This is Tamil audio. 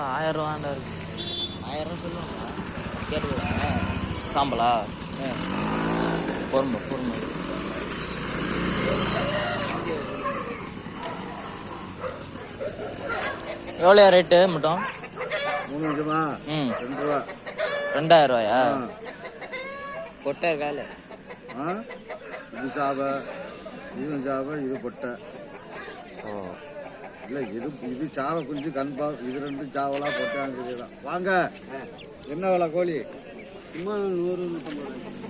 1000 ரூபாண்டா இருக்கு. 1000 சொல்லுவாங்களா? கேட்டு சாம்பலா பொறுமை பொறுமை. எவ்வளோ ரேட்டு மட்டும்? 3 நிமிஷமா? 2 ரூபா. 2000 ரூபாயா? பொட்டை இருக்கால? இது சாவை, இது சாவை, இது பொட்டை. ஓ இல்லை, இது சாவை குஞ்சு கண்பா, இது 2 சாவெல்லாம் பொட்டாங்க. வாங்க, என்ன விலை கோழி? சும்மா 100 150.